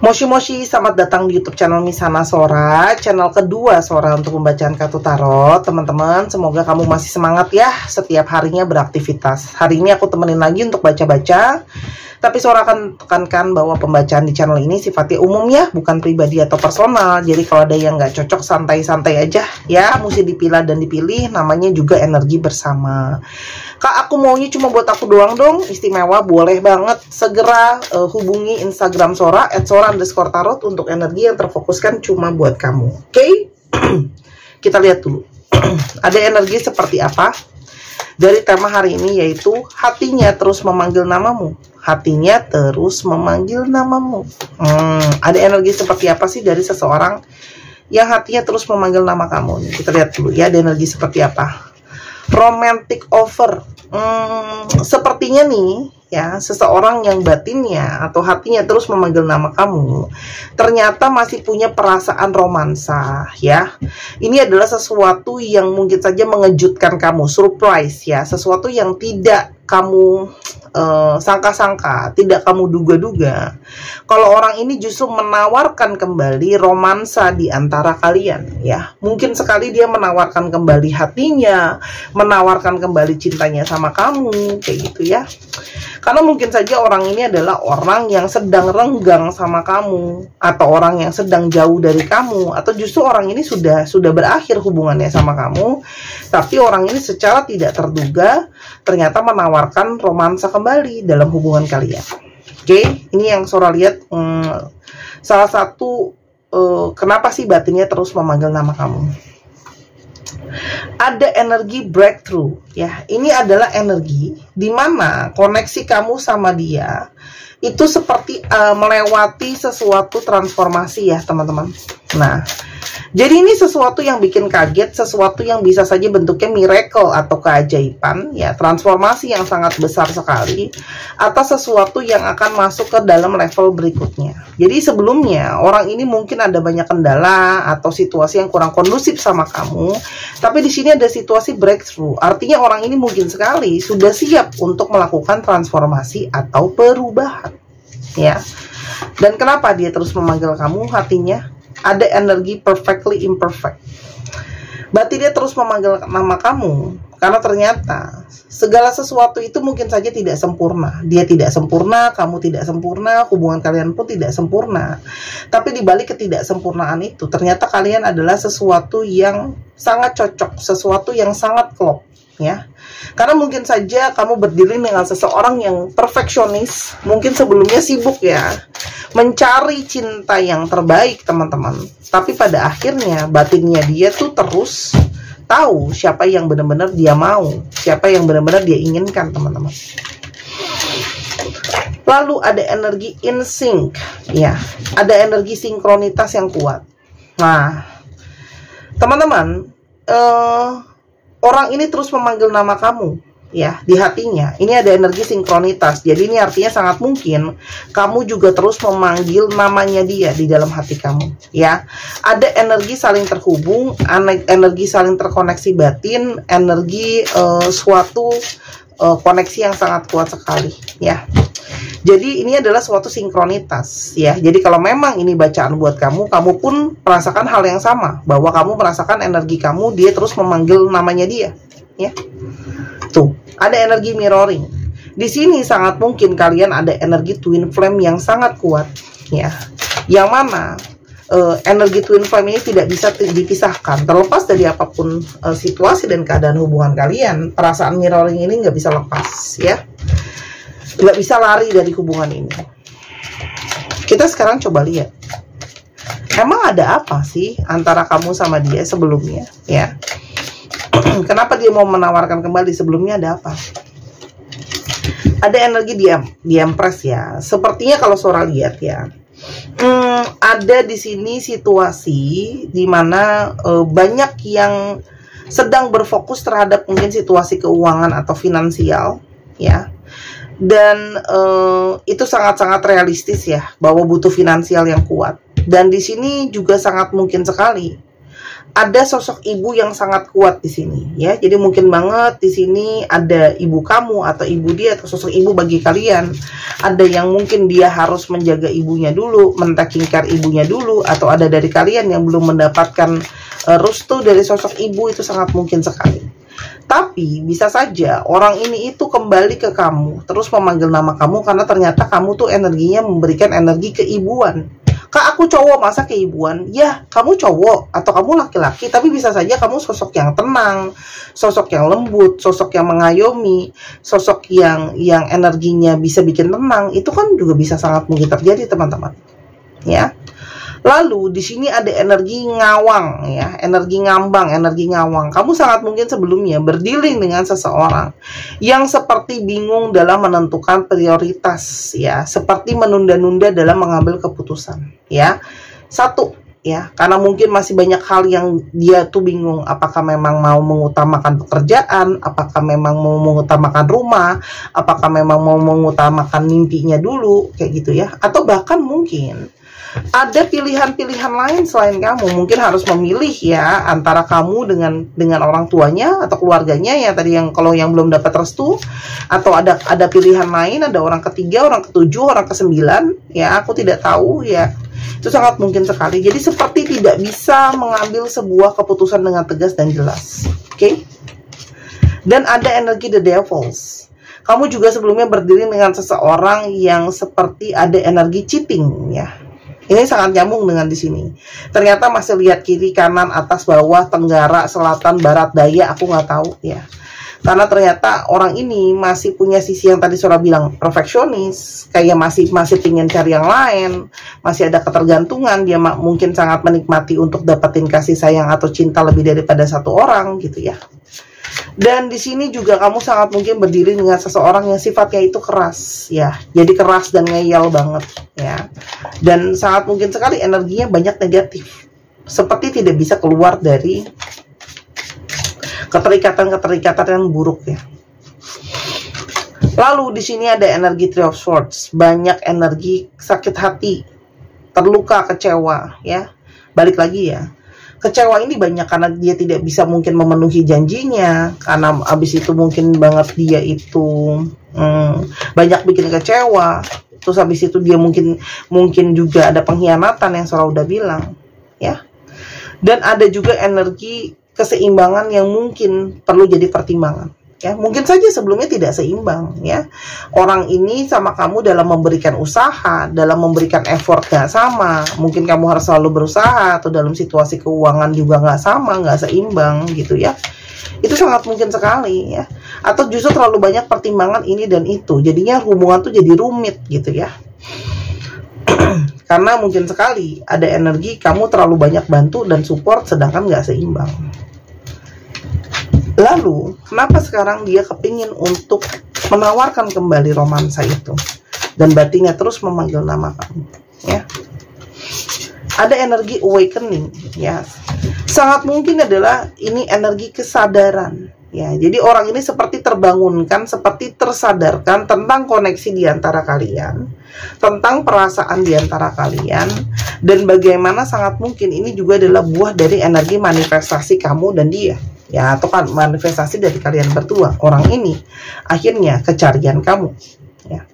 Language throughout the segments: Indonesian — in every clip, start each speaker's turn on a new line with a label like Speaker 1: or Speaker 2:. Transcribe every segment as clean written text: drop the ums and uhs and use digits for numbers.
Speaker 1: Moshi Moshi, selamat datang di YouTube channel Misana Sora, channel kedua Sora untuk pembacaan kartu tarot. Teman-teman, semoga kamu masih semangat ya setiap harinya beraktivitas. Hari ini aku temenin lagi untuk baca-baca. Tapi Sora akan tekankan bahwa pembacaan di channel ini sifatnya umum ya, bukan pribadi atau personal. Jadi kalau ada yang nggak cocok, santai-santai aja ya, mesti dipilah dan dipilih. Namanya juga energi bersama. Kak, aku maunya cuma buat aku doang dong, istimewa, boleh banget. Segera hubungi Instagram Sora @sora_tarot untuk energi yang terfokuskan cuma buat kamu. Oke? Kita lihat dulu. Ada energi seperti apa dari tema hari ini, yaitu hatinya terus memanggil namamu. Hatinya terus memanggil namamu. Ada energi seperti apa sih dari seseorang yang hatinya terus memanggil nama kamu? Kita lihat dulu ya, ada energi seperti apa. Romantic offer. Sepertinya nih ya, seseorang yang batinnya atau hatinya terus memanggil nama kamu ternyata masih punya perasaan romansa ya. Ini adalah sesuatu yang mungkin saja mengejutkan kamu, surprise ya, sesuatu yang tidak kamu sangka-sangka, tidak kamu duga-duga. Kalau orang ini justru menawarkan kembali romansa di antara kalian ya. Mungkin sekali dia menawarkan kembali hatinya, menawarkan kembali cintanya sama kamu, kayak gitu ya. Karena mungkin saja orang ini adalah orang yang sedang renggang sama kamu, atau orang yang sedang jauh dari kamu, atau justru orang ini sudah berakhir hubungannya sama kamu, tapi orang ini secara tidak terduga ternyata menawarkan romansa kembali dalam hubungan kalian. Oke, ini yang Sora lihat, salah satu kenapa sih batinnya terus memanggil nama kamu. Ada energi breakthrough ya. Ini adalah energi di mana koneksi kamu sama dia itu seperti melewati sesuatu transformasi ya teman-teman. Nah, jadi ini sesuatu yang bikin kaget, sesuatu yang bisa saja bentuknya miracle atau keajaiban ya, transformasi yang sangat besar sekali, atau sesuatu yang akan masuk ke dalam level berikutnya. Jadi sebelumnya orang ini mungkin ada banyak kendala atau situasi yang kurang kondusif sama kamu, tapi di sini ada situasi breakthrough. Artinya orang ini mungkin sekali sudah siap untuk melakukan transformasi atau perubahan ya. Dan kenapa dia terus memanggil kamu hatinya? Ada energi perfectly imperfect. Berarti dia terus memanggil nama kamu karena ternyata segala sesuatu itu mungkin saja tidak sempurna. Dia tidak sempurna, kamu tidak sempurna, hubungan kalian pun tidak sempurna. Tapi di balik ketidaksempurnaan itu ternyata kalian adalah sesuatu yang sangat cocok, sesuatu yang sangat klop ya. Karena mungkin saja kamu berdiri dengan seseorang yang perfeksionis, mungkin sebelumnya sibuk ya mencari cinta yang terbaik teman-teman, tapi pada akhirnya batinnya dia tuh terus tahu siapa yang benar-benar dia mau, siapa yang benar-benar dia inginkan teman-teman. Lalu ada energi in sync ya, ada energi sinkronitas yang kuat. Nah teman-teman, orang ini terus memanggil nama kamu ya di hatinya. Ini ada energi sinkronitas. Jadi ini artinya sangat mungkin kamu juga terus memanggil namanya dia di dalam hati kamu ya. Ada energi saling terhubung, energi saling terkoneksi batin, energi suatu koneksi yang sangat kuat sekali ya. Jadi ini adalah suatu sinkronitas ya. Jadi kalau memang ini bacaan buat kamu, kamu pun merasakan hal yang sama, bahwa kamu merasakan energi kamu, dia terus memanggil namanya dia ya. Tuh, ada energi mirroring. Di sini sangat mungkin kalian ada energi twin flame yang sangat kuat ya. Yang mana energi twin flame ini tidak bisa dipisahkan. Terlepas dari apapun situasi dan keadaan hubungan kalian, perasaan mirroring ini nggak bisa lepas ya. Nggak bisa lari dari hubungan ini. Kita sekarang coba lihat, emang ada apa sih antara kamu sama dia sebelumnya ya. Kenapa dia mau menawarkan kembali? Sebelumnya ada apa? Ada energi di Empress ya. Sepertinya kalau Sora lihat ya, ada di sini situasi di mana banyak yang sedang berfokus terhadap mungkin situasi keuangan atau finansial ya. Dan itu sangat-sangat realistis ya, bahwa butuh finansial yang kuat. Dan di sini juga sangat mungkin sekali ada sosok ibu yang sangat kuat di sini ya. Jadi mungkin banget di sini ada ibu kamu atau ibu dia atau sosok ibu bagi kalian. Ada yang mungkin dia harus menjaga ibunya dulu, men-taking care ibunya dulu, atau ada dari kalian yang belum mendapatkan restu dari sosok ibu, itu sangat mungkin sekali. Tapi bisa saja orang ini itu kembali ke kamu, terus memanggil nama kamu karena ternyata kamu tuh energinya memberikan energi keibuan. Kak, aku cowok masa keibuan? Ya, kamu cowok atau kamu laki-laki, tapi bisa saja kamu sosok yang tenang, sosok yang lembut, sosok yang mengayomi, sosok yang energinya bisa bikin tenang. Itu kan juga bisa sangat mungkin terjadi, teman-teman. Ya. Lalu di sini ada energi ngawang ya, energi ngambang, energi ngawang. Kamu sangat mungkin sebelumnya berdealing dengan seseorang yang seperti bingung dalam menentukan prioritas ya, seperti menunda-nunda dalam mengambil keputusan ya. Satu ya, karena mungkin masih banyak hal yang dia tuh bingung, apakah memang mau mengutamakan pekerjaan, apakah memang mau mengutamakan rumah, apakah memang mau mengutamakan mimpinya dulu kayak gitu ya, atau bahkan mungkin ada pilihan-pilihan lain selain kamu. Mungkin harus memilih ya antara kamu dengan orang tuanya atau keluarganya ya tadi, yang kalau yang belum dapat restu, atau ada pilihan lain, ada orang ketiga, orang ketujuh, orang kesembilan ya, aku tidak tahu ya. Itu sangat mungkin sekali. Jadi seperti tidak bisa mengambil sebuah keputusan dengan tegas dan jelas. Oke? Dan ada energi the devils. Kamu juga sebelumnya berdiri dengan seseorang yang seperti ada energi cheating ya. Ini sangat nyambung dengan di sini. Ternyata masih lihat kiri, kanan, atas, bawah, tenggara, selatan, barat, daya, aku nggak tahu ya. Karena ternyata orang ini masih punya sisi yang tadi Sora bilang perfeksionis, kayak masih pingin cari yang lain, masih ada ketergantungan. Dia mungkin sangat menikmati untuk dapetin kasih sayang atau cinta lebih daripada satu orang gitu ya. Dan di sini juga kamu sangat mungkin berdiri dengan seseorang yang sifatnya itu keras ya. Jadi keras dan ngeyel banget ya. Dan sangat mungkin sekali energinya banyak negatif. Seperti tidak bisa keluar dari keterikatan-keterikatan yang buruk ya. Lalu di sini ada energi Three of Swords, banyak energi sakit hati, terluka, kecewa ya. Balik lagi ya. Kecewa ini banyak karena dia tidak bisa mungkin memenuhi janjinya, karena abis itu mungkin banget dia itu banyak bikin kecewa. Terus habis itu dia mungkin juga ada pengkhianatan yang Sora udah bilang ya. Dan ada juga energi keseimbangan yang mungkin perlu jadi pertimbangan ya. Mungkin saja sebelumnya tidak seimbang ya. Orang ini sama kamu dalam memberikan usaha, dalam memberikan effort gak sama. Mungkin kamu harus selalu berusaha, atau dalam situasi keuangan juga gak sama, gak seimbang gitu ya. Itu sangat mungkin sekali ya. Atau justru terlalu banyak pertimbangan ini dan itu, jadinya hubungan tuh jadi rumit gitu ya. Karena mungkin sekali ada energi kamu terlalu banyak bantu dan support, sedangkan gak seimbang. Lalu, kenapa sekarang dia kepingin untuk menawarkan kembali romansa itu? Dan batinnya terus memanggil nama kamu. Ya. Ada energi awakening. Ya. Sangat mungkin adalah ini energi kesadaran. Ya. Jadi orang ini seperti terbangunkan, seperti tersadarkan tentang koneksi di antara kalian, tentang perasaan di antara kalian, dan bagaimana sangat mungkin ini juga adalah buah dari energi manifestasi kamu dan dia. Ya, atau kan manifestasi dari kalian berdua. Orang ini akhirnya kecarian kamu ya.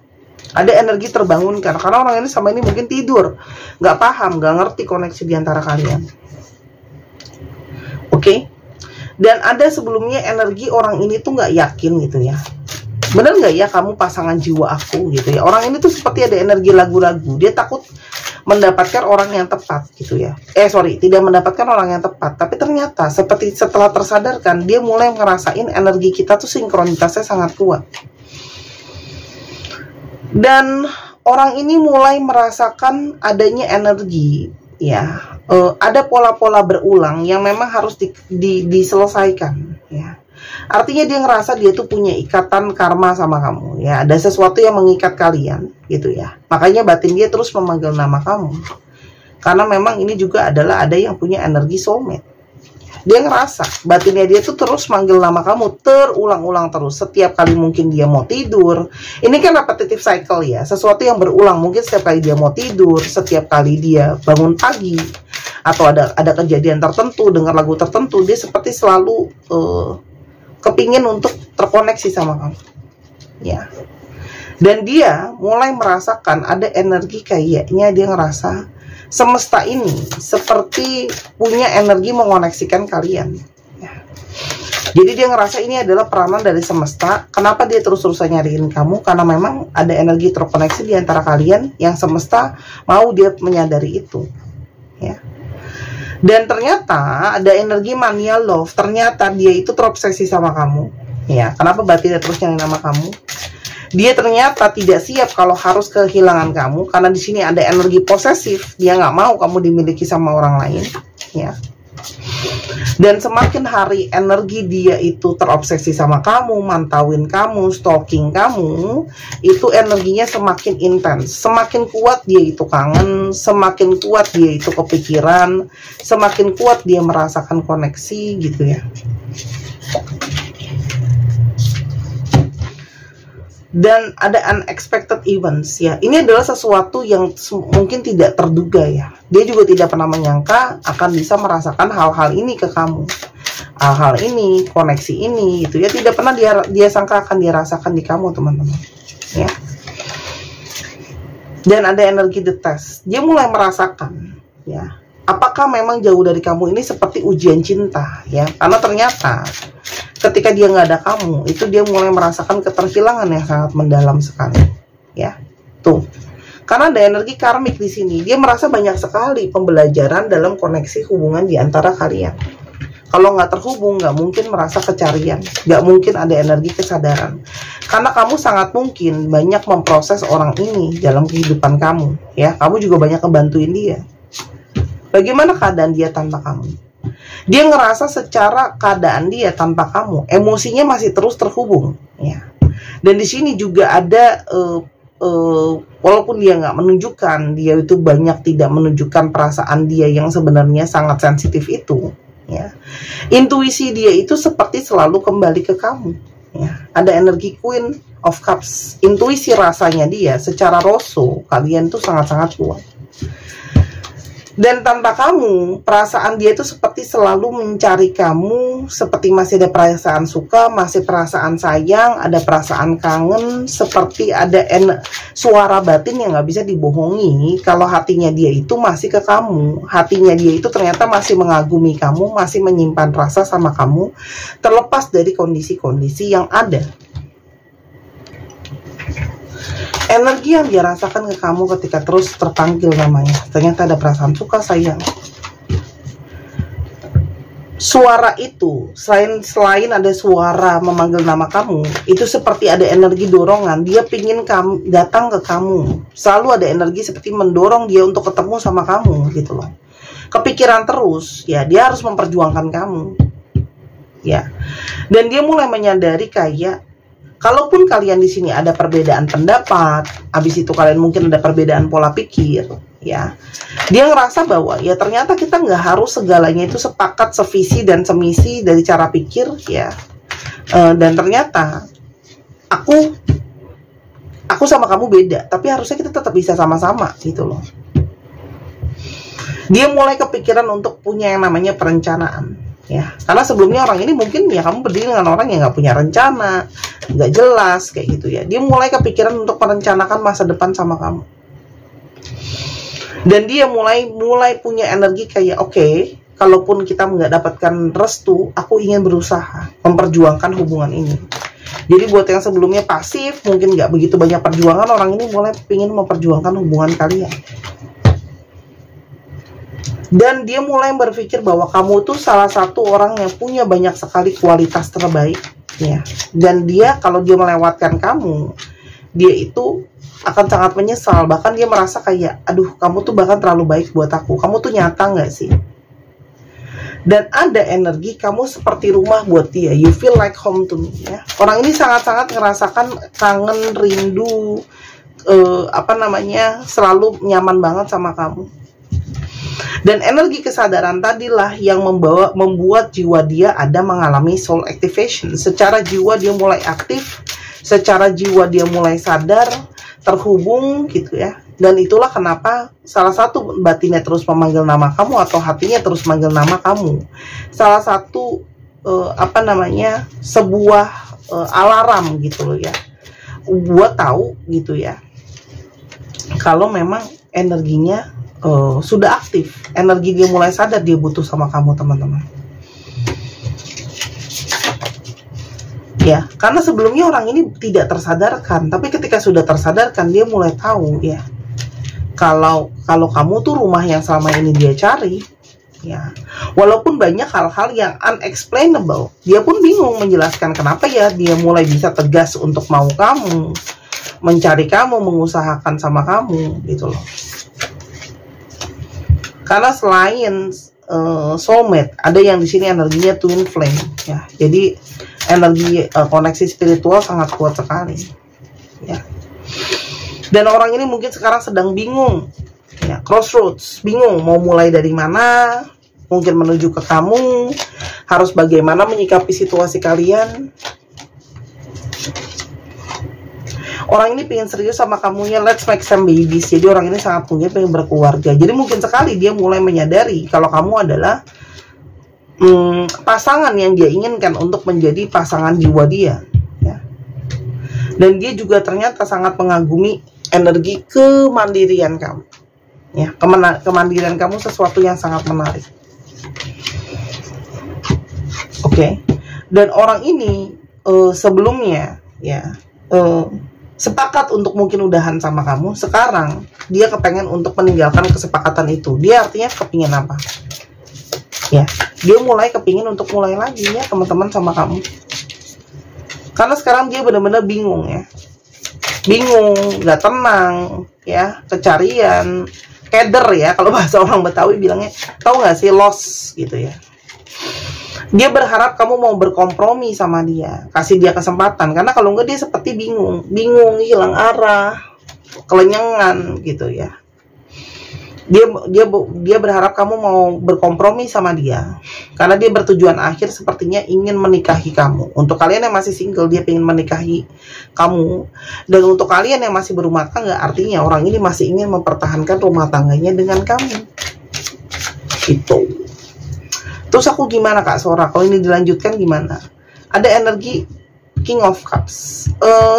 Speaker 1: Ada energi terbangunkan karena orang ini sama ini mungkin tidur, nggak paham, nggak ngerti koneksi di antara kalian. Oke. Dan ada sebelumnya energi orang ini tuh nggak yakin gitu ya. Bener nggak ya kamu pasangan jiwa aku gitu ya. Orang ini tuh seperti ada energi ragu-ragu. Dia takut mendapatkan orang yang tepat gitu ya. Tidak mendapatkan orang yang tepat. Tapi ternyata seperti setelah tersadarkan, dia mulai ngerasain energi kita tuh sinkronitasnya sangat kuat. Dan orang ini mulai merasakan adanya energi ya. Ada pola-pola berulang yang memang harus diselesaikan ya. Artinya dia ngerasa dia tuh punya ikatan karma sama kamu ya. Ada sesuatu yang mengikat kalian gitu ya. Makanya batin dia terus memanggil nama kamu. Karena memang ini juga adalah ada yang punya energi soulmate. Dia ngerasa batinnya dia tuh terus manggil nama kamu terulang-ulang terus. Setiap kali mungkin dia mau tidur. Ini kan repetitive cycle ya. Sesuatu yang berulang. Mungkin setiap kali dia mau tidur, setiap kali dia bangun pagi, atau ada kejadian tertentu, dengar lagu tertentu, dia seperti selalu kepingin untuk terkoneksi sama kamu, ya. Dan dia mulai merasakan ada energi kayaknya dia ngerasa semesta ini seperti punya energi mengoneksikan kalian, ya. Jadi dia ngerasa ini adalah peranan dari semesta. Kenapa dia terus-terusan nyariin kamu? Karena memang ada energi terkoneksi di antara kalian yang semesta mau dia menyadari itu, ya. Dan ternyata ada energi mania love. Ternyata dia itu terobsesi sama kamu, ya. Kenapa berarti dia terus nyari nama kamu? Dia ternyata tidak siap kalau harus kehilangan kamu, karena di sini ada energi posesif. Dia nggak mau kamu dimiliki sama orang lain, ya. Dan semakin hari energi dia itu terobsesi sama kamu, mantauin kamu, stalking kamu, itu energinya semakin intens, semakin kuat dia itu kangen, semakin kuat dia itu kepikiran, semakin kuat dia merasakan koneksi, gitu ya. Dan ada unexpected events, ya. Ini adalah sesuatu yang mungkin tidak terduga, ya. Dia juga tidak pernah menyangka akan bisa merasakan hal-hal ini ke kamu, hal-hal ini, koneksi ini, gitu ya. Tidak pernah dia sangka akan dia rasakan di kamu, teman-teman, ya. Dan ada energi the test. Dia mulai merasakan, ya, apakah memang jauh dari kamu ini seperti ujian cinta, ya. Karena ternyata ketika dia nggak ada kamu, itu dia mulai merasakan keterhilangan yang sangat mendalam sekali, ya. Tuh, karena ada energi karmik di sini. Dia merasa banyak sekali pembelajaran dalam koneksi hubungan di antara kalian. Kalau nggak terhubung, nggak mungkin merasa kecarian, nggak mungkin ada energi kesadaran. Karena kamu sangat mungkin banyak memproses orang ini dalam kehidupan kamu, ya. Kamu juga banyak ngebantuin dia. Bagaimana keadaan dia tanpa kamu? Dia ngerasa secara keadaan dia tanpa kamu, emosinya masih terus terhubung, ya. Dan di sini juga ada, walaupun dia nggak menunjukkan, dia itu banyak tidak menunjukkan perasaan dia yang sebenarnya sangat sensitif itu, ya. Intuisi dia itu seperti selalu kembali ke kamu, ya. Ada energi Queen of Cups. Intuisi rasanya dia secara rosho, kalian tuh sangat-sangat kuat. Dan tanpa kamu, perasaan dia itu seperti selalu mencari kamu, seperti masih ada perasaan suka, masih perasaan sayang, ada perasaan kangen, seperti ada suara batin yang nggak bisa dibohongi. Kalau hatinya dia itu masih ke kamu, hatinya dia itu ternyata masih mengagumi kamu, masih menyimpan rasa sama kamu, terlepas dari kondisi-kondisi yang ada. Energi yang dia rasakan ke kamu ketika terus terpanggil namanya, ternyata ada perasaan suka, sayang. Suara itu, selain ada suara memanggil nama kamu, itu seperti ada energi dorongan. Dia pingin kamu datang ke kamu. Selalu ada energi seperti mendorong dia untuk ketemu sama kamu, gitu loh. Kepikiran terus, ya, dia harus memperjuangkan kamu, ya. Dan dia mulai menyadari kayak, kalaupun kalian di sini ada perbedaan pendapat, habis itu kalian mungkin ada perbedaan pola pikir, ya. Dia ngerasa bahwa ya ternyata kita nggak harus segalanya itu sepakat, sevisi dan semisi dari cara pikir, ya. Dan ternyata aku sama kamu beda, tapi harusnya kita tetap bisa sama-sama, gitu loh. Dia mulai kepikiran untuk punya yang namanya perencanaan, ya. Karena sebelumnya orang ini mungkin ya kamu berdiri dengan orang yang nggak punya rencana, nggak jelas kayak gitu, ya. Dia mulai kepikiran untuk merencanakan masa depan sama kamu. Dan dia mulai punya energi kayak, oke, kalaupun kita nggak dapatkan restu, aku ingin berusaha memperjuangkan hubungan ini. Jadi buat yang sebelumnya pasif, mungkin nggak begitu banyak perjuangan, orang ini mulai ingin memperjuangkan hubungan kalian. Dan dia mulai berpikir bahwa kamu tuh salah satu orang yang punya banyak sekali kualitas terbaik, ya. Dan dia, kalau dia melewatkan kamu, dia itu akan sangat menyesal. Bahkan dia merasa kayak, aduh, kamu tuh bahkan terlalu baik buat aku. Kamu tuh nyata nggak sih? Dan ada energi kamu seperti rumah buat dia. You feel like home to me, ya. Orang ini sangat-sangat ngerasakan kangen, rindu, selalu nyaman banget sama kamu. Dan energi kesadaran tadilah yang membuat jiwa dia ada mengalami soul activation. Secara jiwa dia mulai aktif, secara jiwa dia mulai sadar, terhubung, gitu ya. Dan itulah kenapa salah satu batinnya terus memanggil nama kamu atau hatinya terus memanggil nama kamu. Salah satu sebuah alarm gitu loh ya, buat tahu gitu ya, kalau memang energinya sudah aktif, energi dia mulai sadar dia butuh sama kamu, teman-teman. Ya, karena sebelumnya orang ini tidak tersadarkan, tapi ketika sudah tersadarkan dia mulai tahu ya, kalau kamu tuh rumah yang selama ini dia cari. Ya, walaupun banyak hal-hal yang unexplainable, dia pun bingung menjelaskan kenapa ya dia mulai bisa tegas untuk mau kamu, mencari kamu, mengusahakan sama kamu gitu loh. Karena selain soulmate, ada yang di sini energinya twin flame ya. Jadi energi koneksi spiritual sangat kuat sekali ya. Dan orang ini mungkin sekarang sedang bingung ya, crossroads, bingung mau mulai dari mana, mungkin menuju ke kamu, harus bagaimana menyikapi situasi kalian. Orang ini pengen serius sama kamunya, let's make some babies. Jadi orang ini sangat mungkin pengen berkeluarga. Jadi mungkin sekali dia mulai menyadari kalau kamu adalah pasangan yang dia inginkan untuk menjadi pasangan jiwa dia ya. Dan dia juga ternyata sangat mengagumi energi kemandirian kamu ya. Kemandirian kamu sesuatu yang sangat menarik. Oke. Dan orang ini sebelumnya ya sepakat untuk mungkin udahan sama kamu. Sekarang dia kepengen untuk meninggalkan kesepakatan itu. Dia artinya kepingin apa ya, dia mulai kepingin untuk mulai lagi ya teman-teman sama kamu. Karena sekarang dia benar-benar bingung ya, bingung, gak tenang ya, kecarian, keder ya kalau bahasa orang Betawi bilangnya. Tahu gak sih, lost gitu ya. Dia berharap kamu mau berkompromi sama dia, kasih dia kesempatan. Karena kalau enggak dia seperti bingung, hilang arah, kelenyengan gitu ya. Dia berharap kamu mau berkompromi sama dia, karena dia bertujuan akhir sepertinya ingin menikahi kamu. Untuk kalian yang masih single, dia ingin menikahi kamu. Dan untuk kalian yang masih berumah tangga, artinya orang ini masih ingin mempertahankan rumah tangganya dengan kamu. Itu. Terus aku gimana Kak Sora? Kalau ini dilanjutkan gimana? Ada energi King of Cups.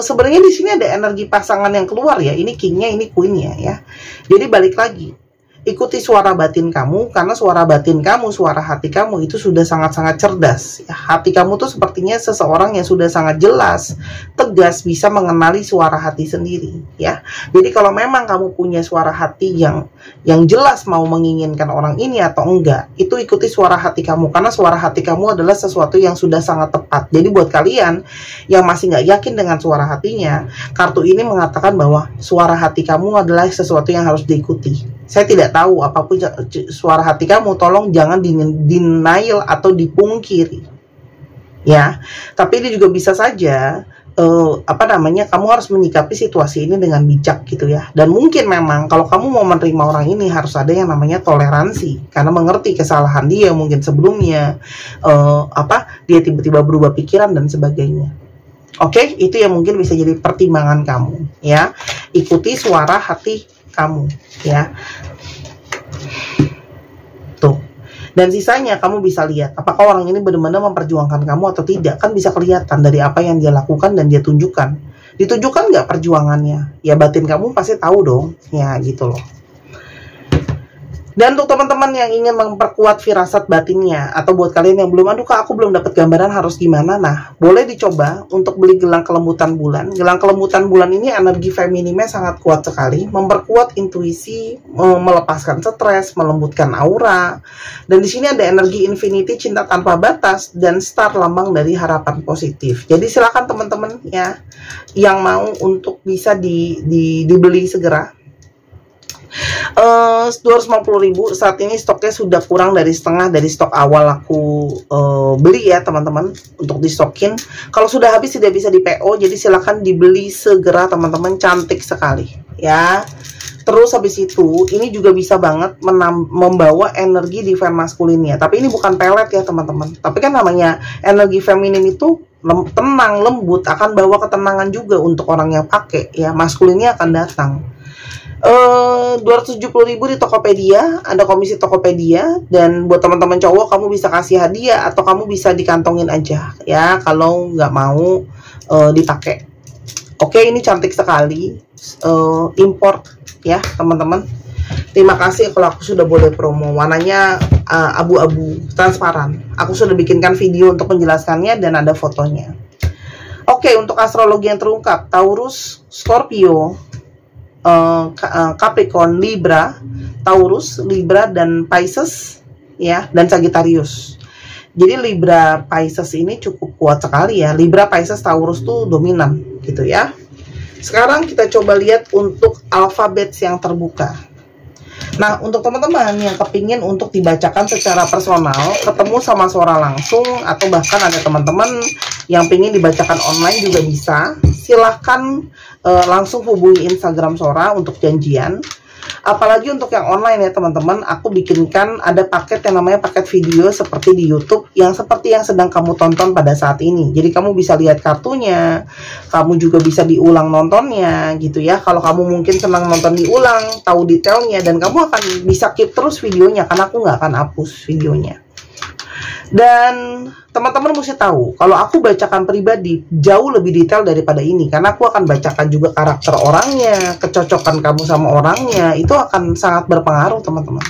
Speaker 1: Sebenarnya di sini ada energi pasangan yang keluar ya. Ini Kingnya, ini Queennya ya. Jadi balik lagi, ikuti suara batin kamu, karena suara batin kamu, suara hati kamu itu sudah sangat-sangat cerdas ya. Hati kamu tuh sepertinya seseorang yang sudah sangat jelas, tegas, bisa mengenali suara hati sendiri ya. Jadi kalau memang kamu punya suara hati yang jelas mau menginginkan orang ini atau enggak, itu ikuti suara hati kamu, karena suara hati kamu adalah sesuatu yang sudah sangat tepat. Jadi buat kalian yang masih nggak yakin dengan suara hatinya, kartu ini mengatakan bahwa suara hati kamu adalah sesuatu yang harus diikuti. Saya tidak tahu apapun suara hati kamu, tolong jangan denial atau dipungkiri ya. Tapi ini juga bisa saja kamu harus menyikapi situasi ini dengan bijak gitu ya. Dan mungkin memang kalau kamu mau menerima orang ini harus ada yang namanya toleransi, karena mengerti kesalahan dia mungkin sebelumnya, dia tiba-tiba berubah pikiran dan sebagainya. Oke, itu yang mungkin bisa jadi pertimbangan kamu ya. Ikuti suara hati kamu ya. Tuh. Dan sisanya kamu bisa lihat apakah orang ini benar-benar memperjuangkan kamu atau tidak. Kan bisa kelihatan dari apa yang dia lakukan dan dia tunjukkan. Ditunjukkan nggak perjuangannya? Ya batin kamu pasti tahu dong ya, gitu loh. Dan untuk teman-teman yang ingin memperkuat firasat batinnya, atau buat kalian yang belum, aduh Kak aku belum dapat gambaran harus gimana, nah boleh dicoba untuk beli gelang kelembutan bulan. Gelang kelembutan bulan ini energi feminimnya sangat kuat sekali, memperkuat intuisi, melepaskan stres, melembutkan aura. Dan di sini ada energi infinity, cinta tanpa batas, dan star, lambang dari harapan positif. Jadi silakan teman-teman ya yang mau untuk bisa dibeli segera. 250.000 saat ini stoknya sudah kurang dari setengah dari stok awal aku beli ya teman-teman, untuk distokin. Kalau sudah habis tidak bisa di PO, jadi silahkan dibeli segera teman-teman, cantik sekali ya. Terus habis itu ini juga bisa banget membawa energi divine maskulinnya, tapi ini bukan pelet ya teman-teman, tapi kan namanya energi feminin itu tenang, lembut, akan bawa ketenangan juga untuk orang yang pakai ya. Maskulinnya akan datang. 270.000 di Tokopedia, ada komisi Tokopedia. Dan buat teman-teman cowok, kamu bisa kasih hadiah atau kamu bisa dikantongin aja ya kalau nggak mau dipakai. Oke, ini cantik sekali, import ya teman-teman. Terima kasih kalau aku sudah boleh promo. Warnanya abu-abu transparan. Aku sudah bikinkan video untuk menjelaskannya dan ada fotonya. Oke, untuk astrologi yang terungkap, Taurus, Scorpio, Capricorn, Libra, Taurus, Libra, dan Pisces ya, dan Sagittarius. Jadi Libra, Pisces ini cukup kuat sekali ya. Libra, Pisces, Taurus tuh dominan gitu ya. Sekarang kita coba lihat untuk alfabet yang terbuka. Nah, untuk teman-teman yang kepingin untuk dibacakan secara personal, ketemu sama Sora langsung, atau bahkan ada teman-teman yang pingin dibacakan online juga bisa, silahkan langsung hubungi Instagram Sora untuk janjian. Apalagi untuk yang online ya teman-teman, aku bikinkan ada paket yang namanya paket video seperti di YouTube, yang seperti yang sedang kamu tonton pada saat ini. Jadi kamu bisa lihat kartunya, kamu juga bisa diulang nontonnya gitu ya. Kalau kamu mungkin senang nonton diulang, tahu detailnya, dan kamu akan bisa keep terus videonya, karena aku nggak akan hapus videonya. Dan teman-teman mesti tahu, kalau aku bacakan pribadi jauh lebih detail daripada ini, karena aku akan bacakan juga karakter orangnya, kecocokan kamu sama orangnya, itu akan sangat berpengaruh teman-teman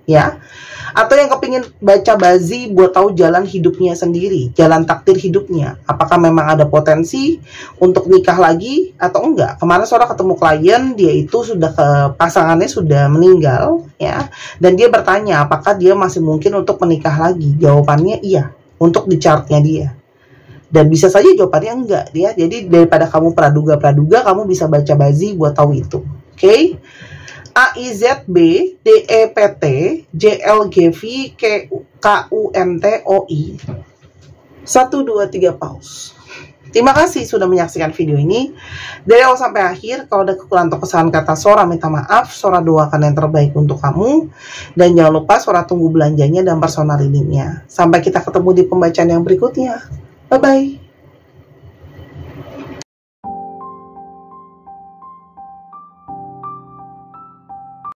Speaker 1: ya. Atau yang kepingin baca bazi buat tahu jalan hidupnya sendiri, jalan takdir hidupnya, apakah memang ada potensi untuk nikah lagi atau enggak. Kemarin Sora ketemu klien, dia itu sudah pasangannya sudah meninggal ya, dan dia bertanya apakah dia masih mungkin untuk menikah lagi. Jawabannya iya untuk di chartnya dia, dan bisa saja jawabannya enggak ya. Jadi daripada kamu praduga, kamu bisa baca bazi buat tahu itu. Oke. AIZB DEPT JLGV KUNTOI 1, 2, 3 pause. Terima kasih sudah menyaksikan video ini dari awal sampai akhir. Kalau ada kekurangan atau kesalahan kata, Sora minta maaf. Sora doakan yang terbaik untuk kamu. Dan jangan lupa Sora tunggu belanjanya dan personal readingnya. Sampai kita ketemu di pembacaan yang berikutnya. Bye-bye.